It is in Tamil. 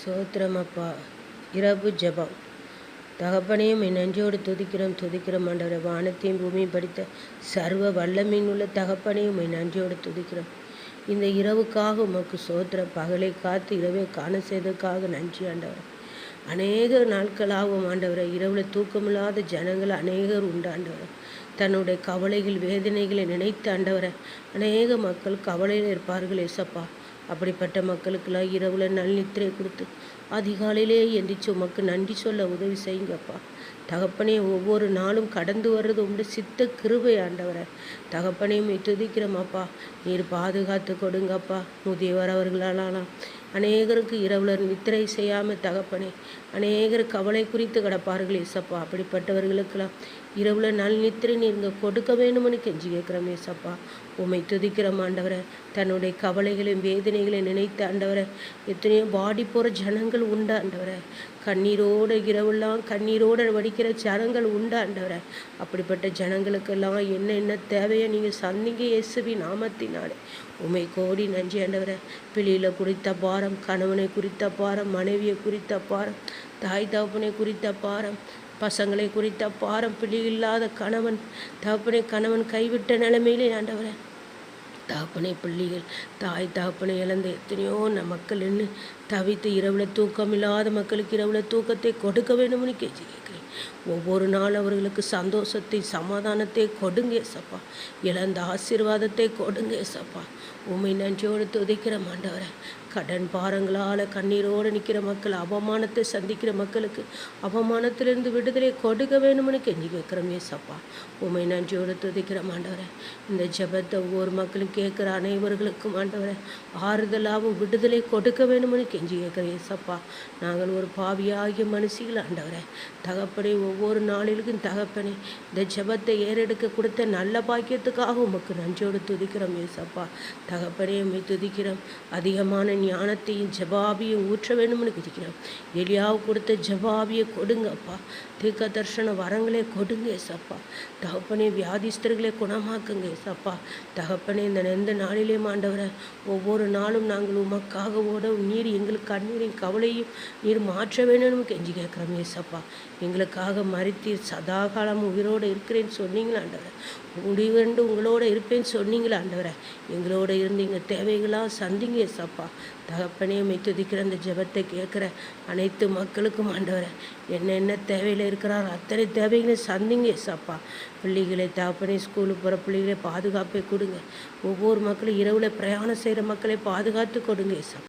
சோத்திரமப்பா. இரவு ஜெபம். தகப்பனே, உம்மை நன்றியோடு துதிக்கிறோம் ஆண்டவரே. வானத்தையும் பூமியும் படித்த சர்வ வல்லமையின் உள்ள தகப்பனே, உம்மை நன்றியோடு துதிக்கிறோம். இந்த இரவுக்காக உமக்கு சோத்திரம். பகலை காத்து இரவை காண செய்ததுக்காக நன்றி ஆண்டவரே. அநேக நாட்களாகும் ஆண்டவரை. இரவில் தூக்கமில்லாத ஜனங்கள் அநேகர் உண்டு ஆண்டவரை. தன்னுடைய கவலைகள் வேதனைகளை நினைத்து ஆண்டவரை. அநேக மக்கள் கவலையில் இருப்பார்கள் ஏசப்பா. அப்படிப்பட்ட மக்களுக்கெல்லாம் இரவில் நல் நித்திரை கொடுத்து அதிகாலையிலே எந்திரிச்சு உமக்கு நன்றி சொல்ல உதவி செய்யுங்கப்பா. தகப்பனே, ஒவ்வொரு நாளும் கடந்து வர்றது உங்களுடைய சித்த கிருபை ஆண்டவரை. தகப்பனையும் துதிக்கிறோமாப்பா. நீர் பாதுகாத்து கொடுங்கப்பா. முதியவர் அவர்களாலாம் அநேகருக்கு இரவுல நித்திரை செய்யாமல் தகப்பனே, அநேகர் கவலை குறித்து கிடப்பார்கள் ஏசப்பா. அப்படிப்பட்டவர்களுக்கெல்லாம் இரவுல நல் நித்திரை நீங்க கொடுக்க வேணும்னு கெஞ்சி கேட்குறோம் ஏசப்பா. உம்மை துதிக்கிறோம் ஆண்டவரை. தன்னுடைய கவலைகளையும் வேதனைகளையும் நினைத்து ஆண்டவரை. எத்தனையோ பாடி போகிற ஜனங்கள் உண்டு ஆண்டவரை. கண்ணீரோடு இரவெல்லாம் கண்ணீரோடு வடிக்கிற ஜனங்கள் உண்டு ஆண்டவரை. அப்படிப்பட்ட ஜனங்களுக்கெல்லாம் என்ன தேவையோ நீங்கள் சந்திங்க இயேசுவி நாமத்தினாலே. உமை கோடி நன்றி ஆண்டவரை. பிள்ளையில் குறித்த பாரம், கணவனை குறித்த பாரம், மனைவியை குறித்த பாரம், தாய் தகப்பனை குறித்த பாரம், பசங்களை குறித்த பாரம், பிள்ளை இல்லாத கணவன் தகப்பனை கணவன் கைவிட்ட நிலைமையிலே ஆண்டவரை. தகப்பனை பிள்ளைகள் தாய் தகப்பனை இழந்த எத்தனையோ மக்கள் என்ன தவித்து இரவில் தூக்கம் இல்லாத மக்களுக்கு இரவில் தூக்கத்தை கொடுக்க வேணும்னு கேட்குறேன். ஒவ்வொரு நாள் அவர்களுக்கு சந்தோஷத்தை சமாதானத்தை கொடுங்க ஏசப்பா. இழந்த ஆசீர்வாதத்தை கொடுங்க ஏசப்பா. உண்மை நன்றியோடு துதிக்கிற ஆண்டவரை. கடன் பாரங்களால் கண்ணீரோடு நிற்கிற மக்கள், அவமானத்தை சந்திக்கிற மக்களுக்கு அவமானத்திலிருந்து விடுதலை கொடுக்க வேணும்னு கெஞ்சி கேட்குறோம் ஏசப்பா. உண்மை நன்றியோடு துதிக்கிற ஆண்டவரை. இந்த ஜெபத்தை ஒவ்வொரு மக்களும் கேட்குற அனைவர்களுக்கும் ஆண்டவரை ஆறுதலாகவும் விடுதலை கொடுக்க வேணும்னு கெஞ்சி கேட்குறேன் ஏசப்பா. நாங்கள் ஒரு பாவியாகிய மனுஷிகள் ஆண்டவரை. தகப்பனே, ஒவ்வொரு நாளிலும் தகப்பனே, இந்த ஜெபத்தை ஏறெடுக்க கொடுத்த நல்ல பாக்கியத்துக்காக உமக்கு நன்றியோடு துதிக்கிறோம் ஏசப்பா. தகப்பனே, உம்மை துதிக்கிறோம். அதிகமான ஞானத்தையும் ஜபாபியும் ஊற்ற வேணும்னு குதிக்கிறோம். எலியாவு கொடுத்த ஜபாபியை கொடுங்கப்பா. தீர்க்க தரிசன வரங்களே கொடுங்க ஏசப்பா. தகப்பனே, வியாதிஸ்தர்களை குணமாக்குங்க ஏசப்பா. தகப்பனே, இந்த எந்த நாளிலேயும் ஆண்டவரை ஒவ்வொரு நாளும் நாங்கள் உமக்காக ஓட நீர் எங்களுக்கு கண்ணீரின் கவலையும் நீர் மாற்ற வேணும்னு கெஞ்சி கேட்குறோம் ஏசப்பா. எங்களுக்காக மறித்தீர், சதாகாலம் உயிரோடு இருக்கிறேன்னு சொன்னீங்களா ஆண்டவரை. முடிவென்று உங்களோட இருப்பேன்னு சொன்னீங்களா ஆண்டவரை. எங்களோட இருந்து எங்கள் தேவைகளாக சந்திங்க ஏசப்பா. தகப்பனே, உம்மை துதிக்கிற அந்த ஜெபத்தை கேட்குற அனைத்து மக்களுக்கும் ஆண்டவரை. என்ன தேவையில் இருக்கிறார் அத்தனை தேவைகளையும் சந்திங்க ஏசப்பா. பிள்ளைகளை தகப்பனே, ஸ்கூலுக்கு போகிற பிள்ளைகளை பாதுகாப்பை கொடுங்க. ஒவ்வொரு மக்களும் இரவில் பிரயாணம் செய்கிற மக்களை பாதுகாத்து கொடுங்க ஏசப்பா.